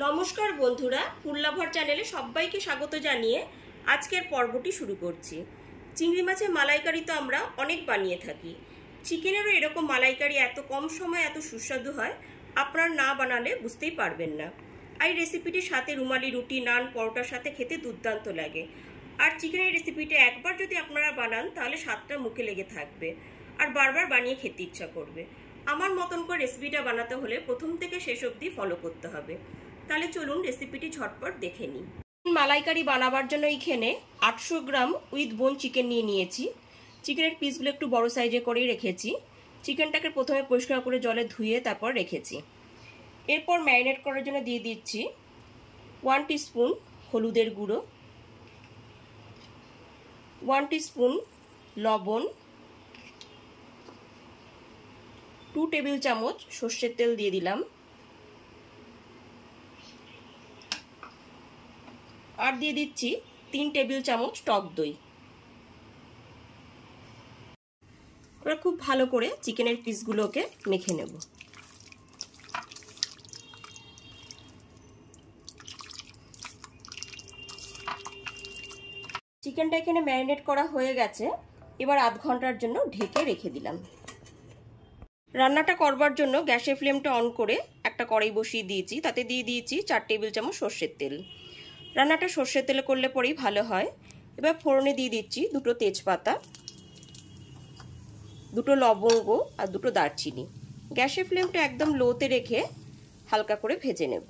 নমস্কার বন্ধুরা, ফুললাভার চ্যানেলে সবাইকে স্বাগত জানিয়ে আজকের পর্বটি শুরু করছি। চিংড়ি মাছের মালাইকারি তো আমরা অনেক বানিয়ে থাকি। চিকেনেরও এরকম মালাইকারি এত কম সময়ে এত সুস্বাদু হয়, আপনারা না বানালে বুঝতেই পারবেন না। এই রেসিপিটির সাথে রুমালি রুটি, নান, পরোটার সাথে খেতে দুর্দান্ত লাগে। আর চিকেনের রেসিপিটা একবার যদি আপনারা বানান তাহলে স্বাদটা মুখে লেগে থাকবে আর বারবার বানিয়ে খেতে ইচ্ছা করবে। আমার মতন করে রেসিপিটা বানাতে হলে প্রথম থেকে শেষ অবধি ফলো করতে হবে। তাহলে চলুন রেসিপিটি ঝটপট দেখে নিই। মালাইকারি বানাবার জন্য এইখানে 800 গ্রাম উইথ বোন চিকেন নিয়েছি। চিকেনের পিসগুলো একটু বড় সাইজে করেই রেখেছি। চিকেনটাকে প্রথমে পরিষ্কার করে জলে ধুয়ে তারপর রেখেছি। এরপর ম্যারিনেট করার জন্য দিয়ে দিচ্ছি 1 টিস্পুন হলুদের গুঁড়ো, 1 টিস্পুন লবণ, 2 টেবিল চামচ সর্ষের তেল দিয়ে দিলাম, আর দিয়ে দিচ্ছি 3 টেবিল চামচ টক দই। এবার খুব ভালো করে চিকেনের পিসগুলোকে মেখে নেব। চিকেনটা এখানে ম্যারিনেট করা হয়ে গেছে। এবার আধ ঘন্টার জন্য ঢেকে রেখে দিলাম। রান্নাটা করবার জন্য গ্যাসের ফ্লেমটা অন করে একটা কড়াই বসিয়ে দিয়েছি। তাতে দিয়ে দিয়েছি 4 টেবিল চামচ সর্ষের তেল। রান্নাটা সর্ষের তেলে করলে পরেই ভালো হয়। এবার ফোড়নে দিয়ে দিচ্ছি 2টো তেজপাতা, 2টো লবঙ্গ আর 2টো দারচিনি। গ্যাসের ফ্লেমটা একদম লোতে রেখে হালকা করে ভেজে নেব।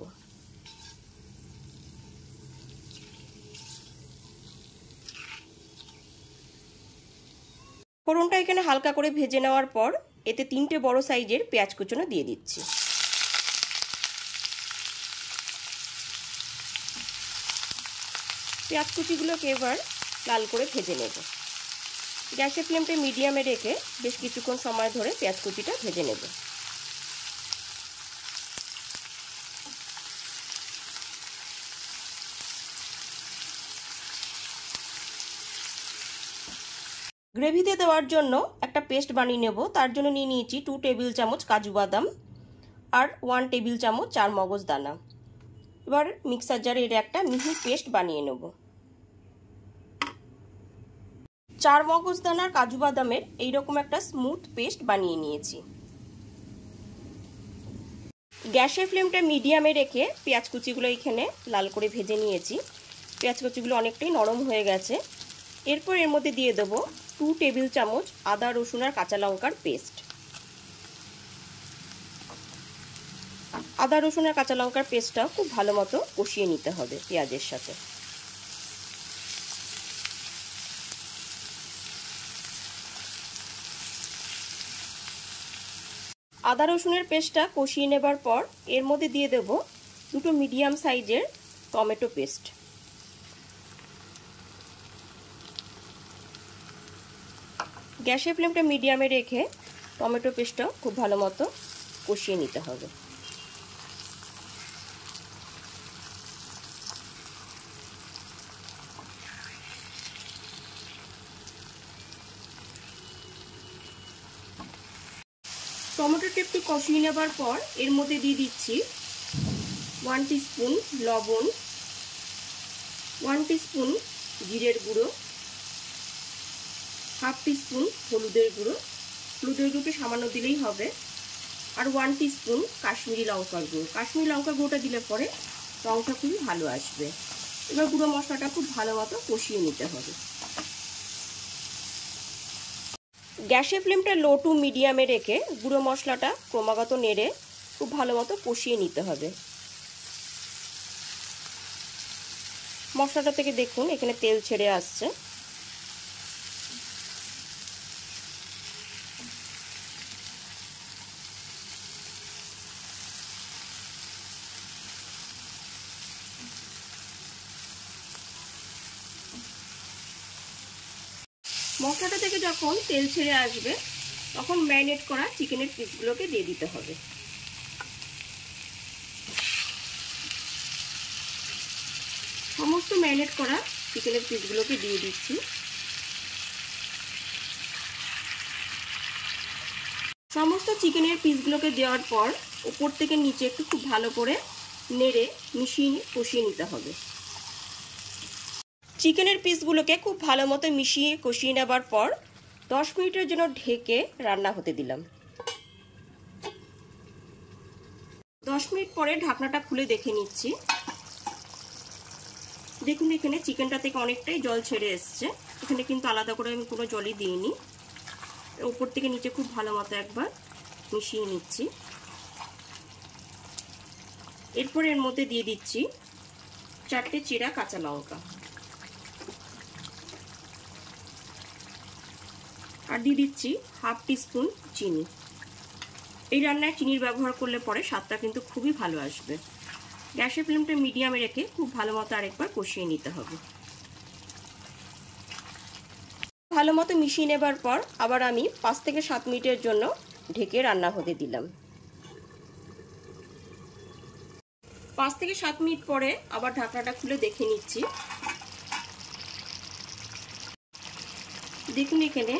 ফোড়নটা এখানে হালকা করে ভেজে নেওয়ার পর এতে 3টে বড় সাইজের পেঁয়াজ কুচনো দিয়ে দিচ্ছি। পেঁয়াজ কুচিগুলোকে এবার লাল করে ভেজে নেব। গ্যাসের ফ্লেমটা মিডিয়ামে রেখে বেশ কিছুক্ষণ সময় ধরে পেঁয়াজ কুচিটা ভেজে নেব। গ্রেভিতে দেওয়ার জন্য একটা পেস্ট বানিয়ে নেব। তার জন্য নিয়ে নিয়েছি 2 টেবিল চামচ কাজু বাদাম আর 1 টেবিল চামচ চারমগজ দানা। এবার মিক্সার জারে এর একটা মিহি পেস্ট বানিয়ে নেব। চারমগজ দানার কাজু বাদামের এইরকম একটা স্মুথ পেস্ট বানিয়ে নিয়েছি। গ্যাসের ফ্লেমটা মিডিয়ামে রেখে পেঁয়াজ কুচিগুলো এখানে লাল করে ভেজে নিয়েছি। পেঁয়াজ কুচিগুলো অনেকটাই নরম হয়ে গেছে। এরপর এর মধ্যে দিয়ে দেব 2 টেবিল চামচ আদা রসুন আর কাঁচা লঙ্কার পেস্ট। আদা রসুন আর কাঁচা লঙ্কার পেস্টটা খুব ভালো মতো কষিয়ে নিতে হবে পেঁয়াজের সাথে। আদা রসুনের পেস্টটা কষিয়ে নেবার পর এর মধ্যে দিয়ে দেব 2টো মিডিয়াম সাইজের টমেটো পেস্ট। গ্যাসের ফ্লেমটা মিডিয়ামে রেখে টমেটো পেস্টটা খুব ভালো মতো কষিয়ে নিতে হবে। টমেটোটা একটু কষিয়ে নেবার পর এর মধ্যে দিয়ে দিচ্ছি 1 টিস্পুন লবণ, 1 টিস্পুন জিরের গুঁড়ো, হাফ টিস্পুন হলুদের গুঁড়ো। হলুদের গুঁড়োটা সামান্য দিলেই হবে। আর 1 টিস্পুন কাশ্মীরি লঙ্কার গুঁড়ো। কাশ্মীরি লঙ্কার গুঁড়োটা দিলে পরে রঙটা খুবই ভালো আসবে। এবার গুঁড়ো মশলাটা খুব ভালো মতো কষিয়ে নিতে হবে। গ্যাসের ফ্লেমটা লো টু মিডিয়ামে রেখে গুঁড়ো মশলাটা ক্রমাগত নেড়ে খুব ভালো মতো কষিয়ে নিতে হবে। মশলাটা থেকে দেখুন এখানে তেল ছেড়ে আসছে। মশলাটা থেকে যখন তেল ছেড়ে আসবে তখন ম্যারিনেট করা চিকেনের পিসগুলোকে দিয়ে দিতে হবে। সমস্ত ম্যারিনেট করা চিকেনের পিসগুলোকে দিয়ে দিচ্ছি। সমস্ত চিকেনের পিসগুলোকে দেওয়ার পর উপর থেকে নিচে একটু খুব ভালো করে নেড়ে মিশিয়ে কষিয়ে নিতে হবে। চিকেনের পিসগুলোকে খুব ভালো মতো মিশিয়ে কষিয়ে নেবার পর 10 মিনিটের জন্য ঢেকে রান্না হতে দিলাম। 10 মিনিট পরে ঢাকনাটা খুলে দেখে নিচ্ছি। দেখুন এখানে চিকেনটা থেকে অনেকটাই জল ছেড়ে এসছে। এখানে কিন্তু আলাদা করে আমি কোনো জলই দিইনি। উপর থেকে নিচে খুব ভালো মতো একবার মিশিয়ে নিচ্ছি। এরপর এর মধ্যে দিয়ে দিচ্ছি 4টে চিরা কাঁচা লঙ্কা আর দিয়ে দিচ্ছি হাফ টিস্পুন চিনি। এই রান্নায় চিনির ব্যবহার করলে পরে স্বাদটা কিন্তু খুবই ভালো আসবে। গ্যাসের ফ্লেমটা মিডিয়ামে রেখে খুব ভালো মতো আরেকবার কষিয়ে নিতে হবে। ভালো মতো মিশিয়ে নেবার পর আবার আমি 5 থেকে 7 মিনিটের জন্য ঢেকে রান্না হতে দিলাম। 5 থেকে 7 মিনিট পরে আবার ঢাকনাটা খুলে দেখে নিচ্ছি। দেখুন এখানে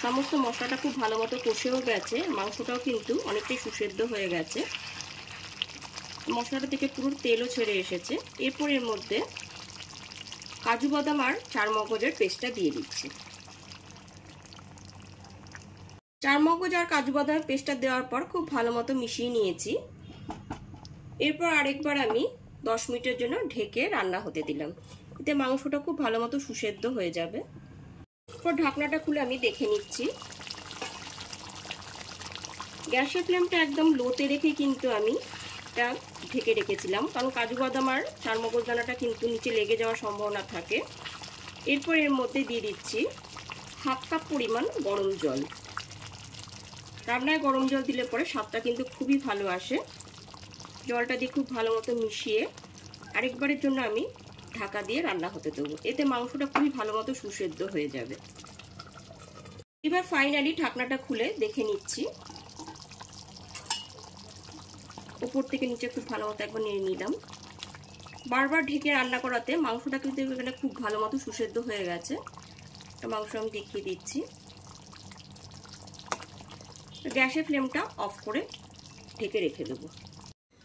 সমস্ত মশলাটা খুব ভালো মতো কষেও গেছে, মাংসটাও কিন্তু অনেকটাই সুসেদ্ধ হয়ে গেছে। মশলাটা থেকে পুরো তেলও ছেড়ে এসেছে। এরপর এর মধ্যে কাজু বাদাম আর চারমগজের পেস্টটা দিয়ে দিচ্ছি। চারমগজ আর কাজু বাদামের পেস্টটা দেওয়ার পর খুব ভালো মতো মিশিয়ে নিয়েছি। এরপর আরেকবার আমি 10 মিনিটের জন্য ঢেকে রান্না হতে দিলাম। এতে মাংসটা খুব ভালো মতো সুসেদ্ধ হয়ে যাবে। এরপর ঢাকনাটা খুলে আমি দেখে নিচ্ছি। গ্যাসের ফ্লেমটা একদম লোতে রেখে কিন্তু আমি এটা ঢেকে রেখেছিলাম, কারণ কাজু বাদাম আর চারমগজ দানাটা কিন্তু নিচে লেগে যাওয়ার সম্ভাবনা থাকে। এরপর এর মধ্যে দিয়ে দিচ্ছি হাফ কাপ পরিমাণ গরম জল। রান্নায় গরম জল দিলে পরে স্বাদটা কিন্তু খুবই ভালো আসে। জলটা দিয়ে খুব ভালো মতো মিশিয়ে আরেকবারের জন্য আমি ঢাকা দিয়ে রান্না হতে দেবো। এতে মাংসটা খুবই ভালো মতো সুসেদ্ধ হয়ে যাবে। এবার ফাইনালি ঢাকনাটা খুলে দেখে নিচ্ছি। উপর থেকে নিচে খুব ভালো মতো একবার নেড়ে নিলাম। বারবার ঢেকে রান্না করাতে মাংসটা কিন্তু এখানে খুব ভালো মতো সুসেদ্ধ হয়ে গেছে। মাংস আমি দেখিয়ে দিচ্ছি। গ্যাসের ফ্লেমটা অফ করে ঢেকে রেখে দেবো।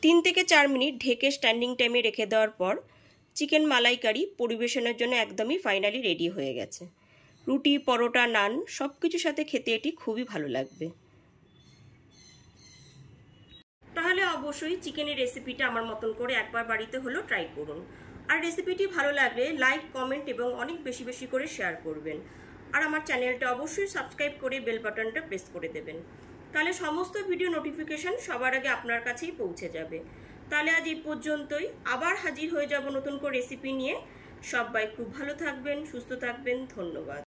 3 থেকে 4 মিনিট ঢেকে স্ট্যান্ডিং টাইমে রেখে দেওয়ার পর চিকেন মালাইকারি পরিবেশনের জন্য একদমই ফাইনালি রেডি হয়ে গেছে। রুটি, পরোটা, নান সব কিছুর সাথে খেতে এটি খুবই ভালো লাগবে। তাহলে অবশ্যই চিকেনের রেসিপিটা আমার মতন করে একবার বাড়িতে হলেও ট্রাই করুন। আর রেসিপিটি ভালো লাগলে লাইক, কমেন্ট এবং অনেক বেশি বেশি করে শেয়ার করবেন। আর আমার চ্যানেলটা অবশ্যই সাবস্ক্রাইব করে বেল বাটনটা প্রেস করে দেবেন। তাহলে সমস্ত ভিডিও নোটিফিকেশন সবার আগে আপনার কাছেই পৌঁছে যাবে। তাহলে আজ এই পর্যন্তই, আবার হাজির হয়ে যাব নতুন করে রেসিপি নিয়ে। সবাই খুব ভালো থাকবেন, সুস্থ থাকবেন। ধন্যবাদ।